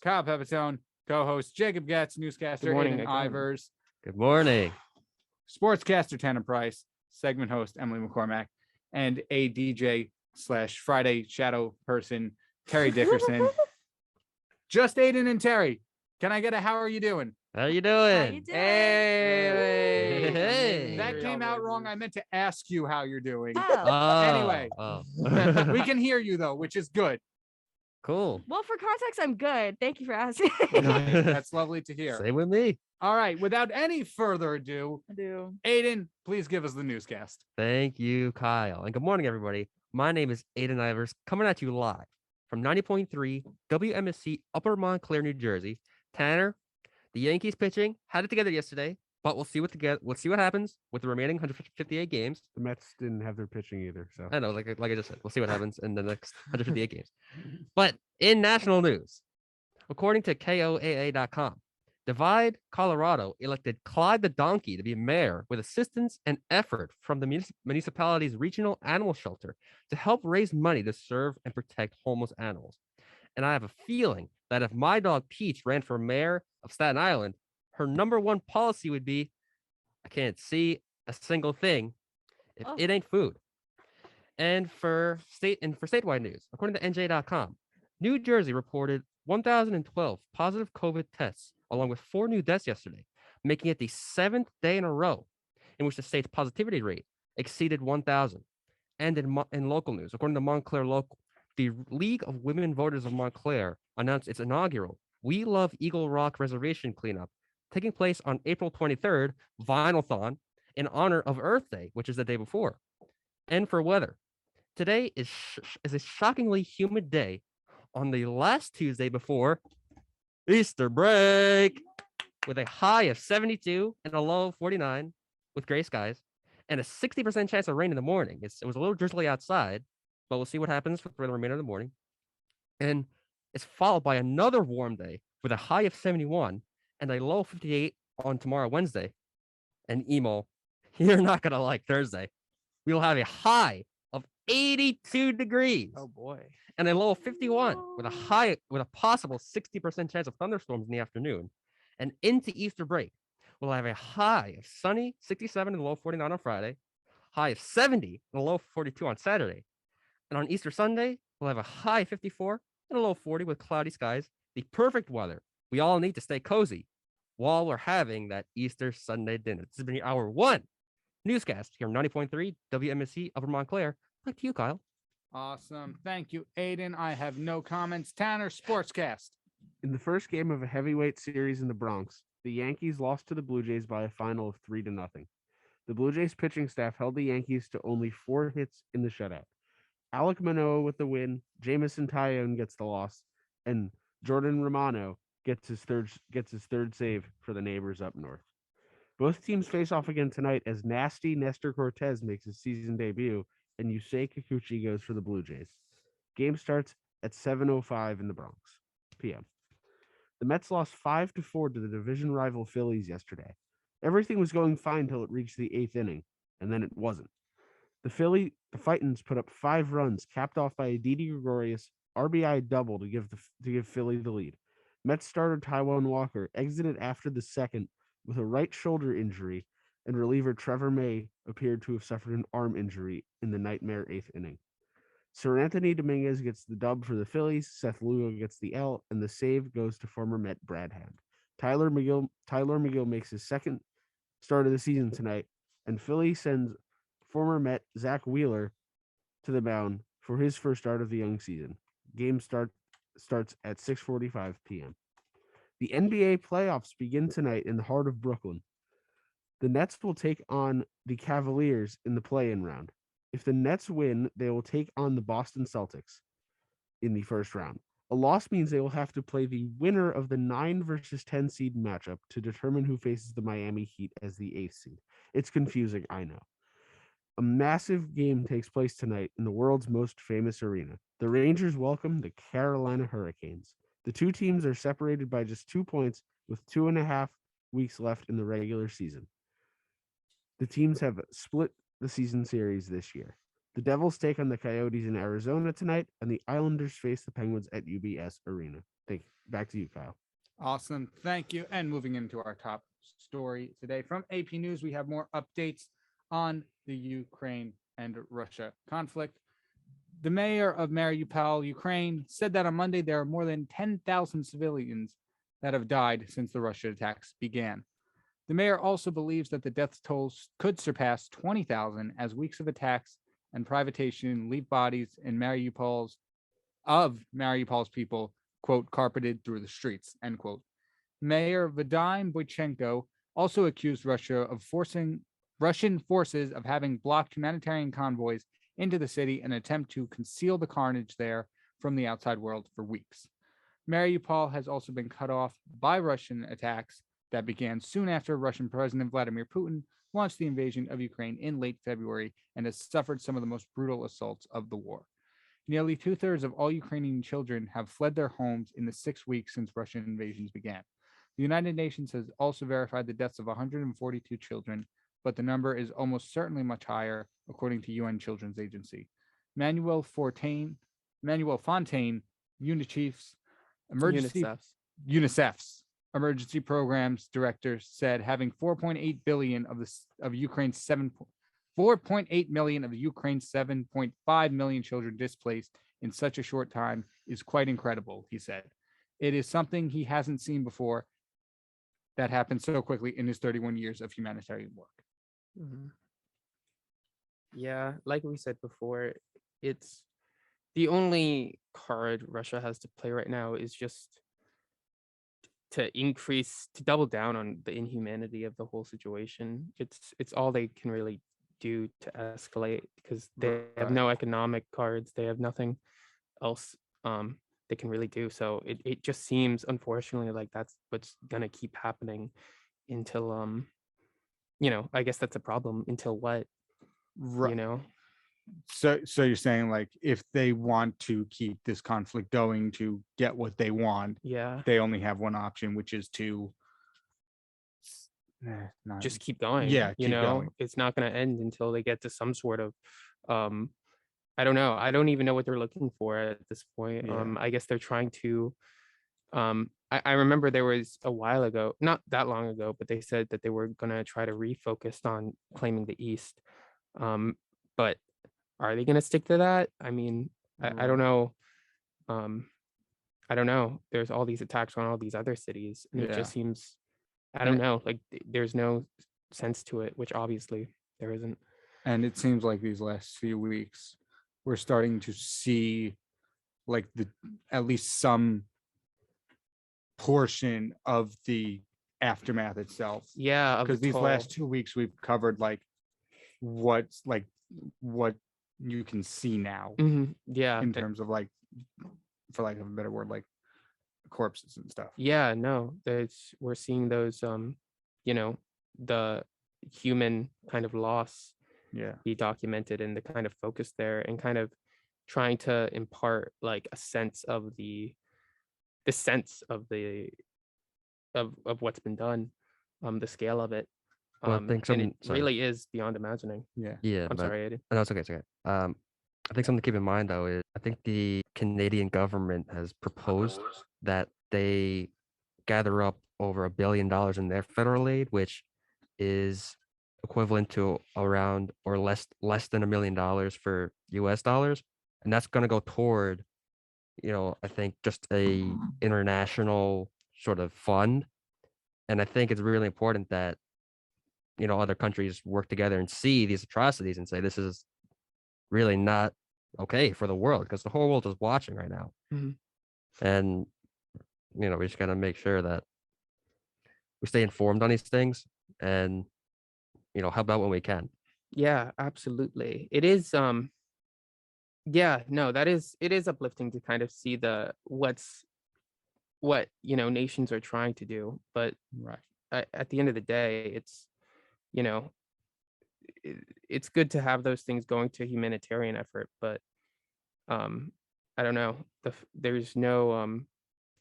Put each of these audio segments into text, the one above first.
Kyle Pepitone, co-host Jacob Goetz, newscaster Aiden Ivers. Good morning. Sportscaster Tanner Price, segment host Emily McCormack, and a DJ/Friday shadow person Terry Dickerson. Just Aiden and Terry. Can I get a how are you doing? How you doing? Hey. That came out wrong. I meant to ask you how you're doing. Anyway, we can hear you though, which is good. Cool. Well, for context, I'm good. Thank you for asking. That's lovely to hear. Same with me. All right. Without any further ado, I do. Aiden, please give us the newscast. Thank you, Kyle. And good morning, everybody. My name is Aiden Ivers, coming at you live from 90.3 WMSC Upper Montclair, New Jersey. Tanner, the Yankees pitching had it together yesterday, but we'll see what happens with the remaining 158 games. The Mets didn't have their pitching either, so I know, like I just said, we'll see what happens in the next 158 games. But in national news, according to KOAA.com, Divide Colorado elected Clyde the Donkey to be mayor with assistance and effort from the municipality's regional animal shelter to help raise money to serve and protect homeless animals. And I have a feeling that if my dog Peach ran for mayor of Staten Island, her number one policy would be, I can't see a single thing if it ain't food. And for statewide news, according to NJ.com, New Jersey reported 1,012 positive COVID tests, along with 4 new deaths yesterday, making it the 7th day in a row in which the state's positivity rate exceeded 1,000. And in local news, according to Montclair Local, the League of Women Voters of Montclair announced its inaugural We Love Eagle Rock Reservation cleanup, taking place on April 23rd, Vinyl-thon, in honor of Earth Day, which is the day before. And for weather, today is a shockingly humid day on the last Tuesday before Easter break, with a high of 72 and a low of 49 with gray skies and a 60% chance of rain in the morning. It was a little drizzly outside, but we'll see what happens for the remainder of the morning. And it's followed by another warm day with a high of 71 and a low of 58 on tomorrow, Wednesday. And Emo, you're not going to like Thursday. We will have a high of 82 degrees. Oh boy. And a low of 51 with a possible 60% chance of thunderstorms in the afternoon. And into Easter break, we'll have a high of sunny 67 and a low of 49 on Friday, high of 70 and a low of 42 on Saturday. And on Easter Sunday, we'll have a high of 54 and a low of 40 with cloudy skies, the perfect weather we all need to stay cozy while we're having that Easter Sunday dinner. This has been your hour 1 newscast here on 90.3 WMSC Upper Montclair. Back to you, Kyle. Awesome. Thank you, Aiden. I have no comments. Tanner, Sportscast. In the first game of a heavyweight series in the Bronx, the Yankees lost to the Blue Jays by a final of 3-0. The Blue Jays pitching staff held the Yankees to only 4 hits in the shutout. Alek Manoah with the win, Jamison Tyone gets the loss, and Jordan Romano gets his third save for the neighbors up north. Both teams face off again tonight as nasty Nestor Cortez makes his season debut and Yusei Kikuchi goes for the Blue Jays. Game starts at 7:05 in the Bronx p.m. The Mets lost 5-4 to the division rival Phillies yesterday. Everything was going fine till it reached the 8th inning, and then it wasn't. The Fightins put up 5 runs, capped off by a Didi Gregorius RBI double to give Philly the lead. Mets starter Taijuan Walker exited after the second with a right shoulder injury, and reliever Trevor May appeared to have suffered an arm injury in the nightmare 8th inning. Sir Anthony Dominguez gets the dub for the Phillies, Seth Lugo gets the L, and the save goes to former Met Brad Hand. Tyler McGill makes his second start of the season tonight, and Philly sends former Met Zach Wheeler to the mound for his first start of the young season. Game starts at 6:45 p.m. The NBA playoffs begin tonight in the heart of Brooklyn. The Nets will take on the Cavaliers in the play-in round. If the Nets win, they will take on the Boston Celtics in the first round. A loss means they will have to play the winner of the 9 versus 10 seed matchup to determine who faces the Miami Heat as the 8th seed. It's confusing, I know. A massive game takes place tonight in the world's most famous arena. The Rangers welcome the Carolina Hurricanes. The two teams are separated by just 2 points with 2.5 weeks left in the regular season. The teams have split the season series this year. The Devils take on the Coyotes in Arizona tonight, and the Islanders face the Penguins at UBS Arena. Thank Back to you, Kyle. Awesome. Thank you. And moving into our top story today from AP News, we have more updates on the Ukraine and Russia conflict. The mayor of Mariupol, Ukraine, said that on Monday there are more than 10,000 civilians that have died since the Russian attacks began. The mayor also believes that the death tolls could surpass 20,000 as weeks of attacks and privatization leave bodies in Mariupol's people, quote, carpeted through the streets, end quote. Mayor Vadim Boychenko also accused Russia of forcing Russian forces of having blocked humanitarian convoys into the city in an attempt to conceal the carnage there from the outside world for weeks. Mariupol has also been cut off by Russian attacks that began soon after Russian President Vladimir Putin launched the invasion of Ukraine in late February and has suffered some of the most brutal assaults of the war. Nearly 2/3 of all Ukrainian children have fled their homes in the 6 weeks since Russian invasions began. The United Nations has also verified the deaths of 142 children, but the number is almost certainly much higher, according to UN Children's Agency. Manuel Fontaine, UNICEF's emergency programs director, said having 4.8 billion of Ukraine's 4.8 million of Ukraine's 7.5 million children displaced in such a short time is quite incredible, he said. It is something he hasn't seen before that happened so quickly in his 31 years of humanitarian work. Mm-hmm. Yeah, like we said before, it's the only card Russia has to play right now is just to double down on the inhumanity of the whole situation. It's all they can really do to escalate because they have no economic cards. They have nothing else they can really do. So it just seems, unfortunately, like that's what's gonna keep happening until I guess that's a problem until what, So you're saying, like, if they want to keep this conflict going to get what they want, yeah, they only have one option, which is to just keep going. Yeah, keep going. It's not going to end until they get to some sort of I don't know. I don't even know what they're looking for at this point. Yeah. I guess they're trying to I remember there was a while ago, not that long ago, but they said that they were going to try to refocus on claiming the East. But are they going to stick to that? I mean, I don't know. I don't know. There's all these attacks on all these other cities, and it just seems, I don't know, like there's no sense to it, which obviously there isn't. And it seems like these last few weeks, we're starting to see like at least some portion of the aftermath itself. Yeah, because these last 2 weeks we've covered like what you can see now. Yeah, in terms of like, for lack of a better word, like corpses and stuff. Yeah, no, we're seeing those the human kind of loss be documented and the kind of focus there and kind of trying to impart like a sense of the sense of of what's been done, the scale of it. Well, I think and it really is beyond imagining. Yeah. I'm sorry, Aiden. No, it's okay. It's okay. I think something to keep in mind though is I think the Canadian government has proposed that they gather up over $1 billion in their federal aid, which is equivalent to around or less than $1 million for US dollars, and that's going to go toward, I think just a international sort of fund. And I think it's really important that other countries work together and see these atrocities and say this is really not okay for the world, because the whole world is watching right now. And we just got to make sure that we stay informed on these things and help out when we can. Yeah, absolutely. It is it is uplifting to kind of see what nations are trying to do, but at the end of the day, it's it's good to have those things going to humanitarian effort, but I don't know, there's no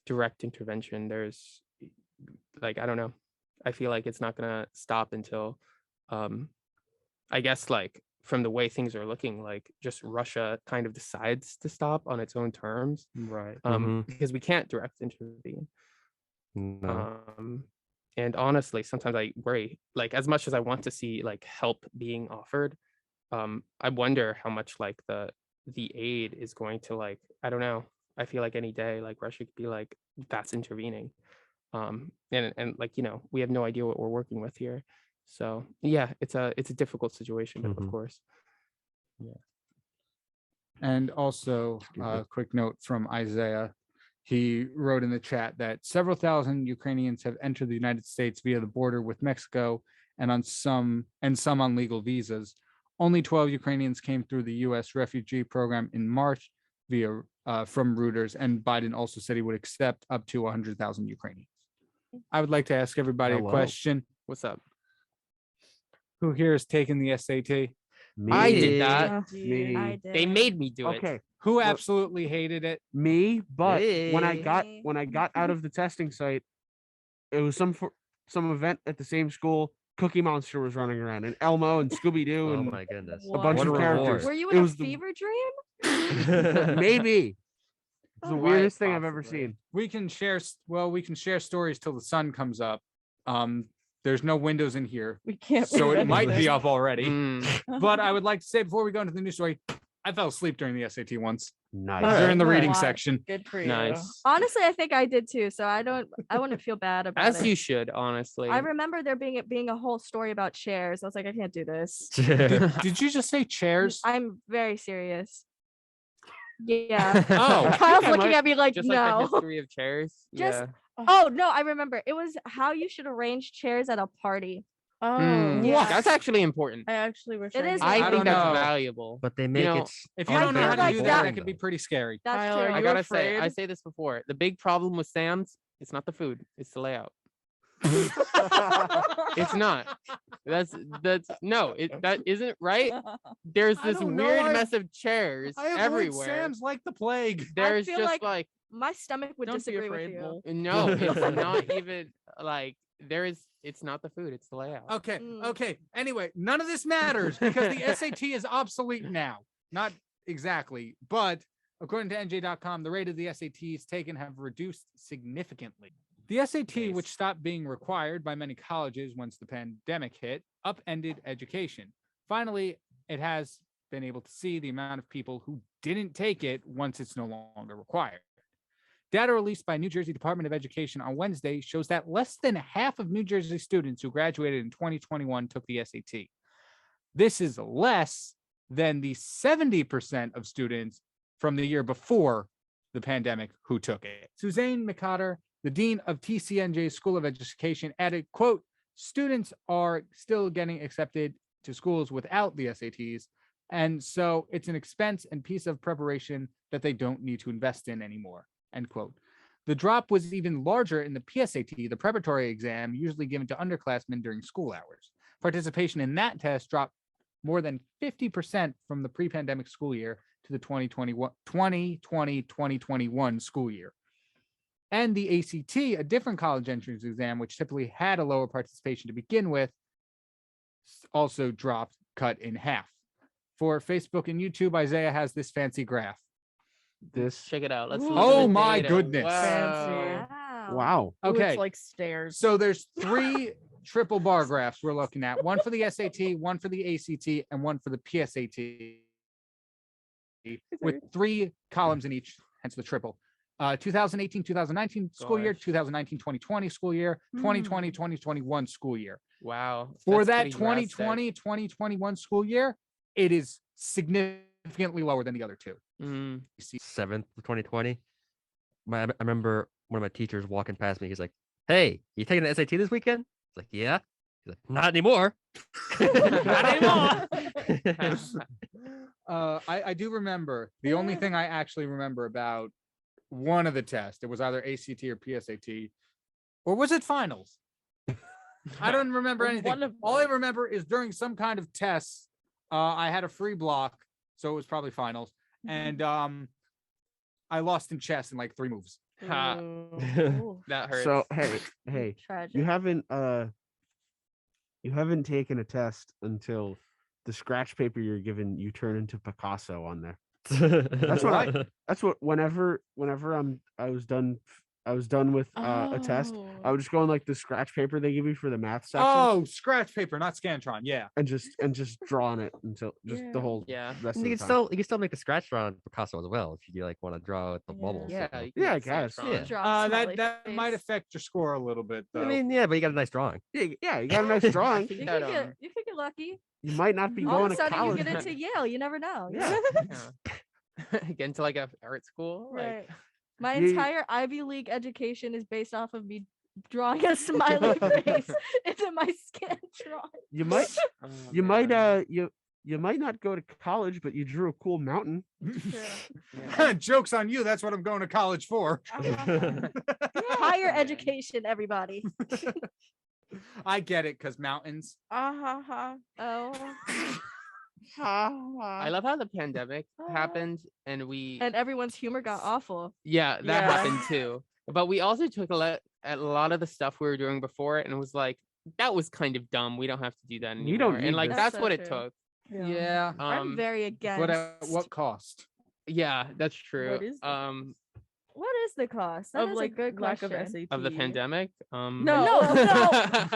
direct intervention. There's like, I don't know, I feel like it's not gonna stop until I guess like from the way things are looking, like just Russia kind of decides to stop on its own terms, Right. because we can't direct intervene. No. And honestly, sometimes I worry, like as much as I want to see like help being offered, I wonder how much like the aid is going to like, I don't know. I feel like any day like Russia could be like, that's intervening. And like, we have no idea what we're working with here. So yeah, it's a difficult situation, of course. And also, a quick note from Isaiah. He wrote in the chat that several thousand Ukrainians have entered the United States via the border with Mexico and some on legal visas. Only 12 Ukrainians came through the U.S. refugee program in March via from Reuters, and Biden also said he would accept up to 100,000 Ukrainians. I would like to ask everybody a question. What's up? Who here has taken the SAT? Me. I did that. Me. I did. They made me do it. Okay. Who Well- absolutely hated it? Me, but when I Hey. got out of the testing site, it was some event at the same school. Cookie Monster was running around, and Elmo and Scooby Doo Oh and my goodness. a bunch What of a characters. reward. Were you It in a was the- fever dream? maybe it's the Oh, weirdest quite thing I've ever possibly. seen. We can share stories till the sun comes up. There's no windows in here, We can't. so it read might be anything. up already. Mm. But I would like to say before we go into the news story, I fell asleep during the SAT once Nice. All right. during the Nice. reading Why? section. Good for you. Nice. Honestly, I think I did too. So I wouldn't feel bad about As it. you should, honestly. I remember there being a whole story about chairs. I was like, I can't do this. Did you just say chairs? I'm very serious. Yeah. Oh, Kyle's I looking might- at me like, Just like the no. history of chairs. Just- Yeah. Oh no, I remember. It was how you should arrange chairs at a party. Oh, Mm, yeah. That's actually important. I actually wish It I is knew I I that. think don't that's know. valuable. But they make know, it. if you don't know how to like do that, that- that could be pretty scary. That's Kyle, true. are I you gotta say, I afraid? say this before. The big problem with Sam's, it's not the food, it's the layout. It's not. That's no, that isn't right. There's I this don't know, weird I've- mess of chairs I avoid everywhere. Sam's like the plague. There's feel just like- like My stomach would Don't be disagree with afraid, you. Bull. no, it's not even like it's not the food, it's the layout. Okay, Mm. okay. Anyway, none of this matters because the SAT is obsolete now. Not exactly, but according to NJ.com, the rate of the SATs taken have reduced significantly. The SAT, Nice. which stopped being required by many colleges once the pandemic hit, upended education. Finally, it has been able to see the amount of people who didn't take it once it's no longer required. Data released by New Jersey Department of Education on Wednesday shows that less than half of New Jersey students who graduated in 2021 took the SAT. This is less than the 70% of students from the year before the pandemic who took it. Suzanne McCotter, the dean of TCNJ's School of Education, added, quote, students are still getting accepted to schools without the SATs, and so it's an expense and piece of preparation that they don't need to invest in anymore, end quote. The drop was even larger in the PSAT, the preparatory exam usually given to underclassmen during school hours. Participation in that test dropped more than 50% from the pre-pandemic school year to the 2020-2021 school year. And the ACT, a different college entrance exam, which typically had a lower participation to begin with, also dropped, cut in half. For Facebook and YouTube, Isaiah has this fancy graph. This Check it out. Let's Ooh. look at Oh the my data. goodness. Fancy. Wow. wow. Ooh, Okay, it's like stairs. so there's 3 triple bar graphs we're looking at. One for the SAT, one for the ACT, and one for the PSAT, with 3 columns in each, hence the triple. 2018-2019 school year, Gosh. 2019-2020 school year, 2020-2021 school year. Wow. For that's that pretty drastic. 2020-2021 school year, it is significantly lower than the other 2. Mm. 7th of 2020. I remember one of my teachers walking past me. He's like, "Hey, you taking the SAT this weekend?" It's like, "Yeah." He's like, "Not anymore." Not anymore. I do remember the only thing I actually remember about one of the tests. It was either ACT or PSAT, or was it finals? I don't remember One anything. of All I both. remember is during some kind of test, I had a free block, so it was probably finals, and I lost in chess in like 3 moves. Ha. Ooh, That hurts. So hey, tragic. you haven't taken a test until the scratch paper you're given, you turn into Picasso on there. That's That's what whenever I was done with a test, I Oh. would just go on like the scratch paper they give you for the math section Oh, scratch paper, not Scantron. Yeah. and just draw on it until just the Yeah. whole Yeah. rest And of you the can time. still make the scratch on Picasso as well if you like want to draw with the Yeah. bubbles. Yeah. so- you can Yeah, I get guess. Scantron. Yeah. Drop That smiley that might face. affect your score a little bit though. I mean, yeah, but you got a nice drawing. Yeah, you got a nice drawing. think You that, could get lucky. You might not be All going of a to sudden, you college. get into Yale. You never know. Yeah. Get into like a art school. Like, Right. My You- entire Ivy League education is based off of me drawing a smiley face into my Scantron. You might oh, you might man. you might not go to college, but you drew a cool mountain. Yeah. Joke's on you. That's what I'm going to college for. Higher Man. education, everybody. I get it because mountains. Oh. I love how the pandemic happened and we And everyone's humor got awful. yeah, that Yeah. happened too. But we also took at a lot of the stuff we were doing before it and was like, that was kind of dumb. We don't have to do that anymore. You don't and need like this. that's That's what so it true. took. Yeah. I'm very against. But at what cost? Yeah, that's true. What is that? What is the cost? That Of is like a good lack question. of SAT. Of the pandemic. No. No. I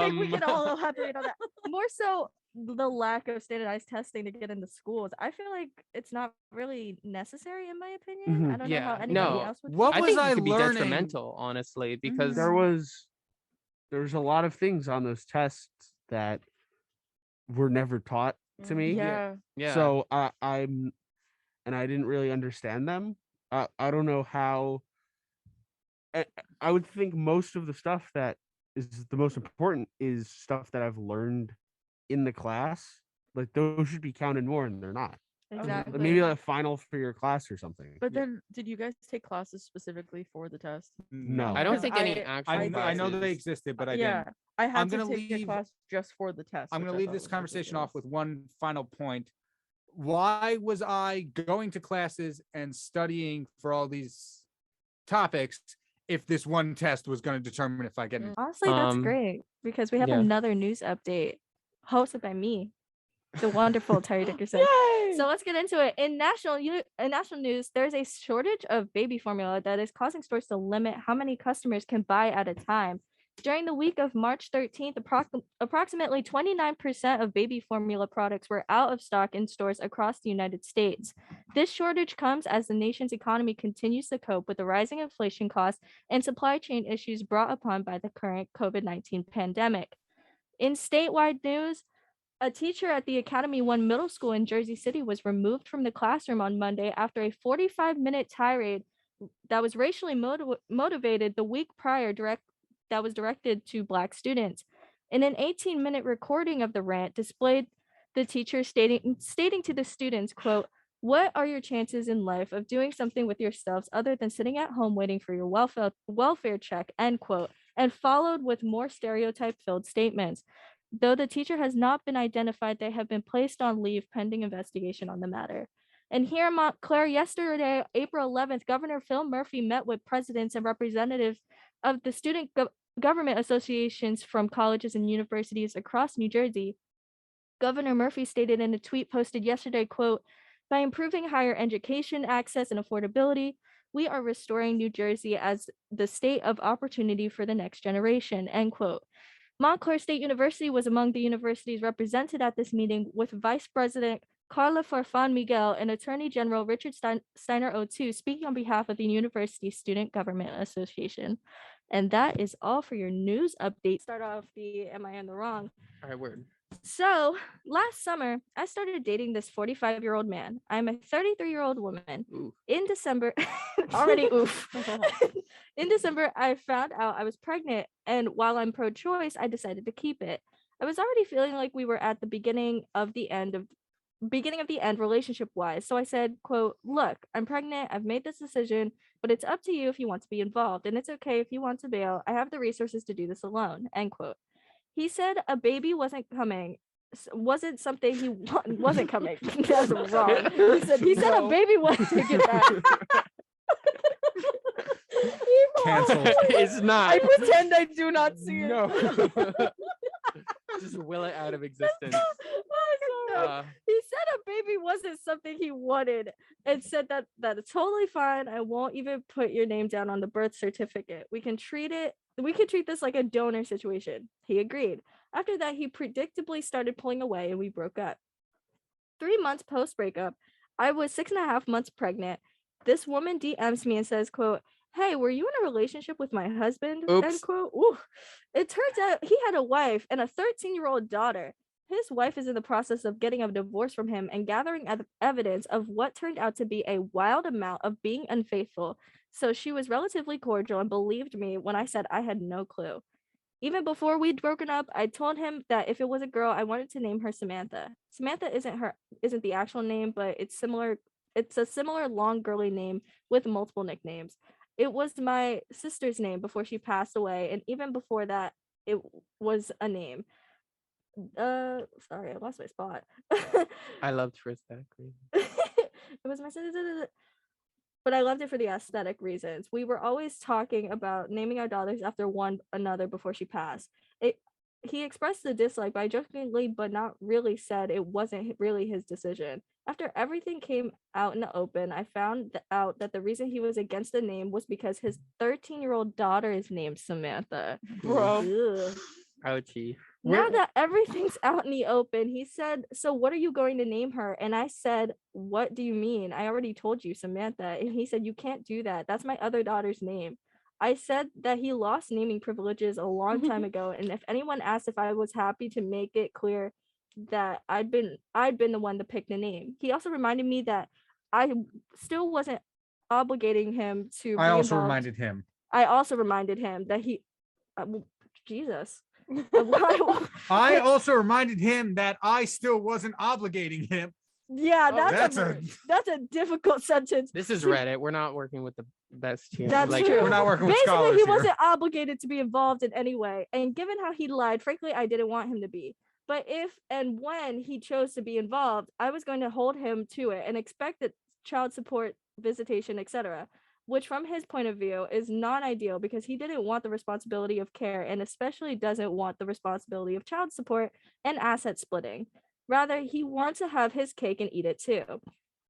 think we Um, can all elaborate on that. More so the lack of standardized testing to get into schools. I feel like it's not really necessary in my opinion. Mhm. I don't know how Yeah, anybody no. else would What I feel. was think I it could be learning? detrimental, honestly, because There was a lot of things on those tests that were never taught to me. Yeah. yeah. So I didn't really understand them. I don't know how. I would think most of the stuff that is the most important is stuff that I've learned in the class. Like those should be counted more, and they're not. Exactly. Maybe like a final for your class or something. But then, did you guys take classes specifically for the test? No. I don't 'Cause think any I- actual I know that they classes- existed, but I yeah, didn't. I had I'm to gonna take a leave- class just for the test. I'm which going I to leave thought this was conversation off with ridiculous. one final point. Why was I going to classes and studying for all these topics if this one test was going to determine if I get in? Honestly, that's Um, great because we have yeah. another news update hosted by me, the wonderful Terry Dickerson. Yay! So let's get into it. In national news, there's a shortage of baby formula that is causing stores to limit how many customers can buy at a time. During the week of March 13th, approximately 29% of baby formula products were out of stock in stores across the United States. This shortage comes as the nation's economy continues to cope with the rising inflation costs and supply chain issues brought upon by the current COVID-19 pandemic. In statewide news, a teacher at the Academy One Middle School in Jersey City was removed from the classroom on Monday after a 45-minute tirade that was racially motivated the week prior that was directed to Black students. In an 18-minute recording of the rant displayed the teacher stating to the students, quote, "What are your chances in life of doing something with yourselves other than sitting at home waiting for your welfare check," end quote, and followed with more stereotype-filled statements. Though the teacher has not been identified, they have been placed on leave pending investigation on the matter. And here in Montclair, yesterday, April 11th, Governor Phil Murphy met with presidents and representatives of the student government associations from colleges and universities across New Jersey. Governor Murphy stated in a tweet posted yesterday, quote, "By improving higher education access and affordability, we are restoring New Jersey as the state of opportunity for the next generation," end quote. Montclair State University was among the universities represented at this meeting, with Vice President Carla Farfan Miguel and Attorney General Richard Steiner O2 speaking on behalf of the University Student Government Association. And that is all for your news update. Start off the Am I in the Wrong? All right, word. So last summer, I started dating this 45-year-old man. I'm a 33-year-old woman. Ooh. In December, already oof. In December, I found out I was pregnant, and while I'm pro-choice, I decided to keep it. I was already feeling like we were at the beginning of the end relationship-wise. So I said, quote, "Look, I'm pregnant. I've made this decision, but it's up to you if you want to be involved, and it's okay if you want to bail. I have the resources to do this alone," end quote. He said a baby wasn't coming. Wasn't something he wasn't coming. That's wrong. He said a baby wasn't to get back. Canceled. It's not. I pretend I do not see it. No. Just will it out of existence. He said a baby wasn't something he wanted and said that it's totally fine. I won't even put your name down on the birth certificate. We can treat this like a donor situation. He agreed. After that, he predictably started pulling away and we broke up. 3 months post breakup, I was 6.5 months pregnant. This woman DMs me and says, quote, "Hey, were you in a relationship with my husband?" Oops. End quote. Ooh. It turns out he had a wife and a 13-year-old daughter. His wife is in the process of getting a divorce from him and gathering evidence of what turned out to be a wild amount of being unfaithful. So she was relatively cordial and believed me when I said I had no clue. Even before we'd broken up, I told him that if it was a girl, I wanted to name her Samantha. Samantha isn't the actual name, but it's similar. It's a similar long girly name with multiple nicknames. It was my sister's name before she passed away, and even before that, it was a name. Sorry, I lost my spot. I loved for aesthetic reasons. It was my sister, but I loved it for the aesthetic reasons. We were always talking about naming our daughters after one another before she passed. He expressed the dislike by jokingly but not really said it wasn't really his decision. After everything came out in the open, I found out that the reason he was against the name was because his 13-year-old daughter is named Samantha. Bro. Ugh. Ouchie. Now that everything's out in the open, he said, "So what are you going to name her?" And I said, "What do you mean? I already told you, Samantha." And he said, "You can't do that. That's my other daughter's name." I said that he lost naming privileges a long time ago, and if anyone asked if I was happy to make it clear that I'd been the one to pick the name. He also reminded me that I still wasn't obligating him to I be also involved. reminded him. I also reminded him that he Jesus. I also reminded him that I still wasn't obligating him. Yeah, Oh, that's a difficult sentence. This is Reddit. We're not working with the best here. That's like, true. We're not working with Basically, scholars he here. wasn't obligated to be involved in any way. And given how he lied, frankly, I didn't want him to be. But if and when he chose to be involved, I was going to hold him to it and expect that child support, visitation, etc., which from his point of view is non-ideal because he didn't want the responsibility of care and especially doesn't want the responsibility of child support and asset splitting. Rather, he wants to have his cake and eat it too.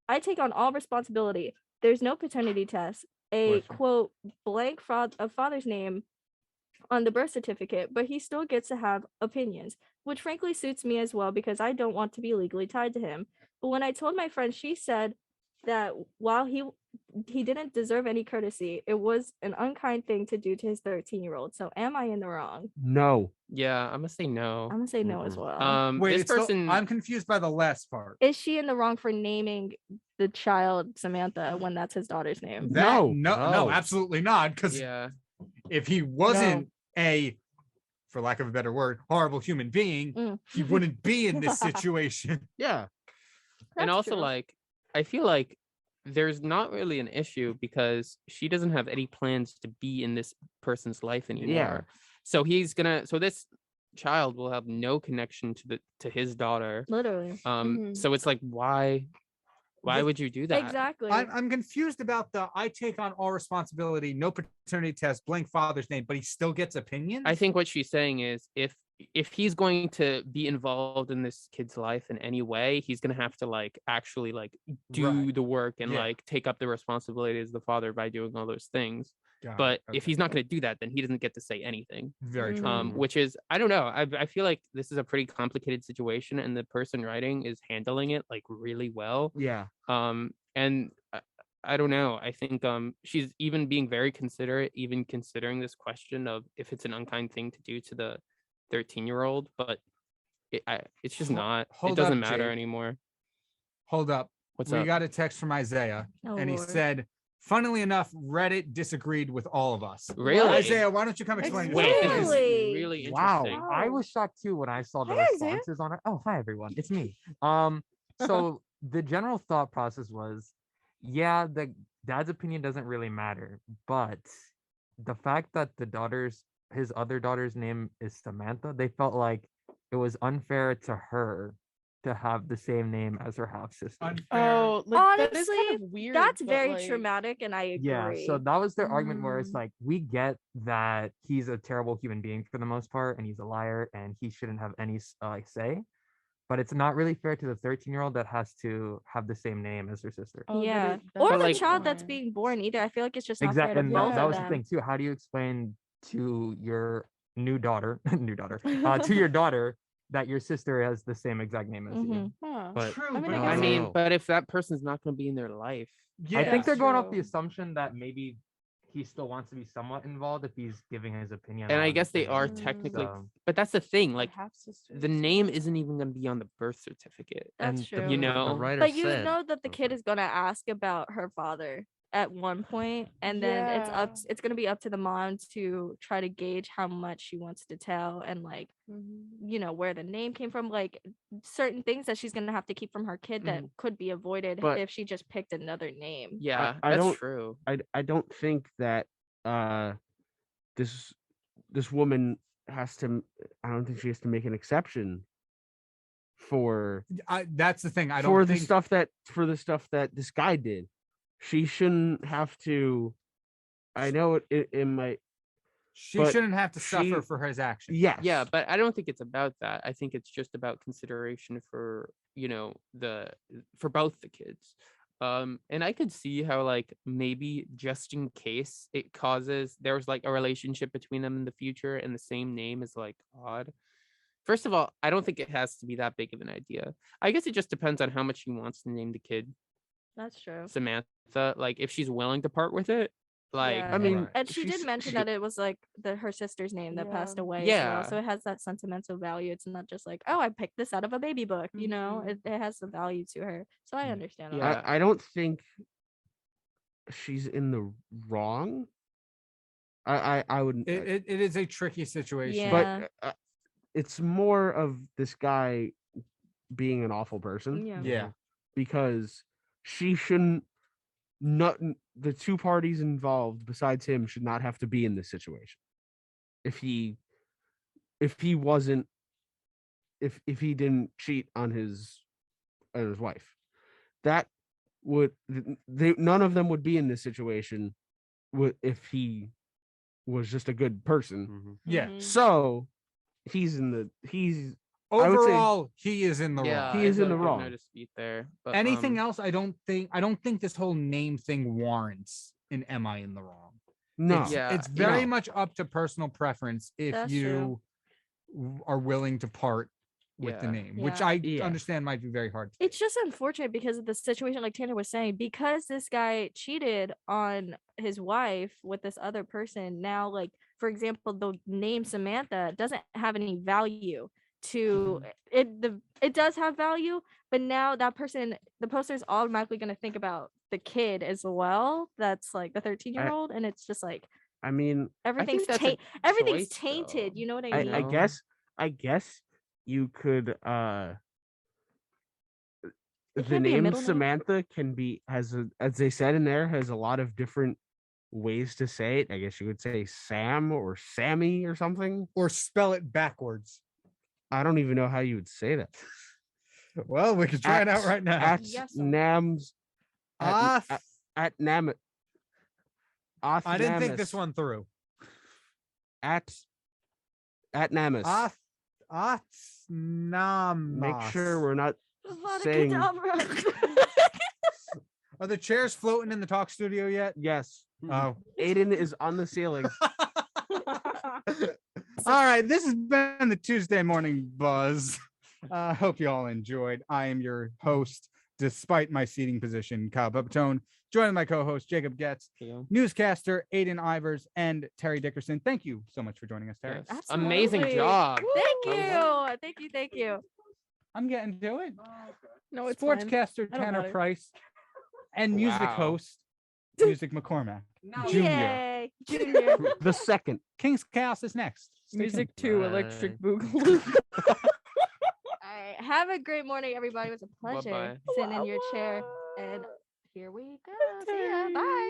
I take on all responsibility. There's no paternity test, a quote blank father's name on the birth certificate, but he still gets to have opinions, which frankly suits me as well because I don't want to be legally tied to him. But when I told my friend, she said that while he didn't deserve any courtesy, it was an unkind thing to do to his 13-year-old. So am I in the wrong? No. yeah, I'm gonna say no. I'm gonna say no as well. Wait, This it's still- person. I'm confused by the last part. Is she in the wrong for naming the child Samantha when that's his daughter's name? No, No. absolutely not. Because Yeah. if he wasn't a, for lack of a better word, horrible human being, he wouldn't be in this situation. Yeah. And That's also true. like I feel like there's not really an issue because she doesn't have any plans to be in this person's life anymore. So this child will have no connection to his daughter. Literally. So it's like why would you do that? Exactly. I'm confused about the I take on all responsibility, no paternity test, blank father's name, but he still gets opinions. I think what she's saying is if he's going to be involved in this kid's life in any way, he's going to have to like actually like do Right. the work and Yeah. like take up the responsibility as the father by doing all those things. Got it. But if Okay. he's not going to do that, then he doesn't get to say anything. Very true. Mhm. Which is, I don't know. I feel like this is a pretty complicated situation and the person writing is handling it like really well. Yeah. And I don't know. I think she's even being very considerate, even considering this question of if it's an unkind thing to do to the 13-year-old, but it's just not. It hold doesn't up, matter Jake. anymore. Hold up. What's We up? got a text from Isaiah, Oh, and he Lord. said, funnily enough, Reddit disagreed with all of us. Really? Isaiah, why don't you come explain? Wait, this is Really? really Wow, interesting. I was shocked too when I saw the Hi, Isaiah. responses on it. Oh, hi everyone, it's me. So the general thought process was, yeah, the dad's opinion doesn't really matter, but the fact that his other daughter's name is Samantha, they felt like it was unfair to her to have the same name as her half sister. Unfair. Oh, like, that is kind Honestly, of weird. That's but, very like, traumatic, and I agree. Yeah, so that was their argument where it's Mm. like, we get that he's a terrible human being for the most part and he's a liar and he shouldn't have any like say, but it's not really fair to the 13-year-old that has to have the same name as her sister. Oh, yeah, that or is the like- child that's fine. being born either. I feel like it's just not fair Exactly, to and both that of was the them. thing too. How do you explain to your new daughter, to your daughter that your sister has the same exact name as you? Mhm. Huh. But True, I mean, but I I guess mean, know. but if that person's not going to be in their life, I think they're That's going off the true. assumption that maybe he still wants to be somewhat involved if he's giving his opinion. and I on guess they things. are Mm. technically, So- but that's the thing. Like half sisters. the name isn't even going to be on the birth certificate. That's and true. the, You the know? writer But you said, know that the oh, kid sorry. is gonna ask about her father at one point, and then Yeah. it's gonna be up to the mom to try to gauge how much she wants to tell, and like, Mhm. where the name came from, like certain things that she's gonna have to keep from her kid that could be avoided But- if she just picked another name. Yeah, I that's don't- true. I don't think that this woman has to. I don't think she has to make an exception for That's the thing. I for don't the think stuff that this guy did. She shouldn't have to. I know it might. she but shouldn't have to suffer she- for his actions. Yes. Yeah, but I don't think it's about that. I think it's just about consideration for, for both the kids. And I could see how like maybe just in case it causes there's like a relationship between them in the future and the same name is like odd. First of all, I don't think it has to be that big of an idea. I guess it just depends on how much she wants to name the kid That's true. Samantha. Like if she's willing to part with it, like Yeah. I mean, Right. And she did she's- mention she- that it was like her sister's name that passed Yeah. away as Yeah. well. So it has that sentimental value. It's not just like, oh, I picked this out of a baby book, Mhm. it has some value to her. So I understand. all Yeah. that. I don't think she's in the wrong. I wouldn't. It is a tricky situation. Yeah. But it's more of this guy being an awful person Yeah. Yeah. because she shouldn't. Not the two parties involved besides him should not have to be in this situation. If he wasn't, if he didn't cheat on his wife, that would none of them would be in this situation. If he was just a good person. Mhm. Yeah. Mhm. So he's I would say- Overall, he is in the yeah, wrong. He is I in the feel like there's wrong. No dispute there. But Anything else? I don't think this whole name thing warrants an "Am I in the wrong?" no. It's, Yeah, it's very no. much up to personal preference if That's you are willing to part with the Yeah. name, which Yeah. I Yeah. understand might be very hard. It's just unfortunate because of the situation, like Tanner was saying, because this guy cheated on his wife with this other person. Now, like, for example, the name Samantha doesn't have any value to it. It does have value, but now that person, the poster is automatically going to think about the kid as well. That's like the 13-year-old, and it's just like I mean, everything's that's a everything's choice, tainted. though. You know what I I, mean? I know. guess you could It the can't be a name middle name? Samantha can be as they said in there has a lot of different ways to say it. I guess you could say Sam or Sammy or something. Or spell it backwards. I don't even know how you would say that. Well, we could try it out right now. At Yes. Nams Ah, at Nam I didn't think this one through. at Namus. Make sure we're not saying Are the chairs floating in the talk studio yet? yes. Oh. Aiden is on the ceiling. All right, this has been the Tuesday Morning Buzz. I hope you all enjoyed. I am your host, despite my seating position, Kyle Pepitone, joined my co-host Jacob Goetz, Yeah. newscaster Aiden Ivers, and Terry Dickerson. Thank you so much for joining us, Terry. Yes. Amazing Absolutely. job. Thank Well you. Thank you. I'm getting to it. No, it's fine. Sportscaster I don't Tanner matter. Price and music Wow. host Music McCormack Jr. Yay, Junior. The second. King's Chaos is next. Stay Music tuned. to Electric Bye. Boogaloo. All right. Have a great morning, everybody. It was a pleasure Bye-bye. sitting in your chair. And here we go. See ya. Bye.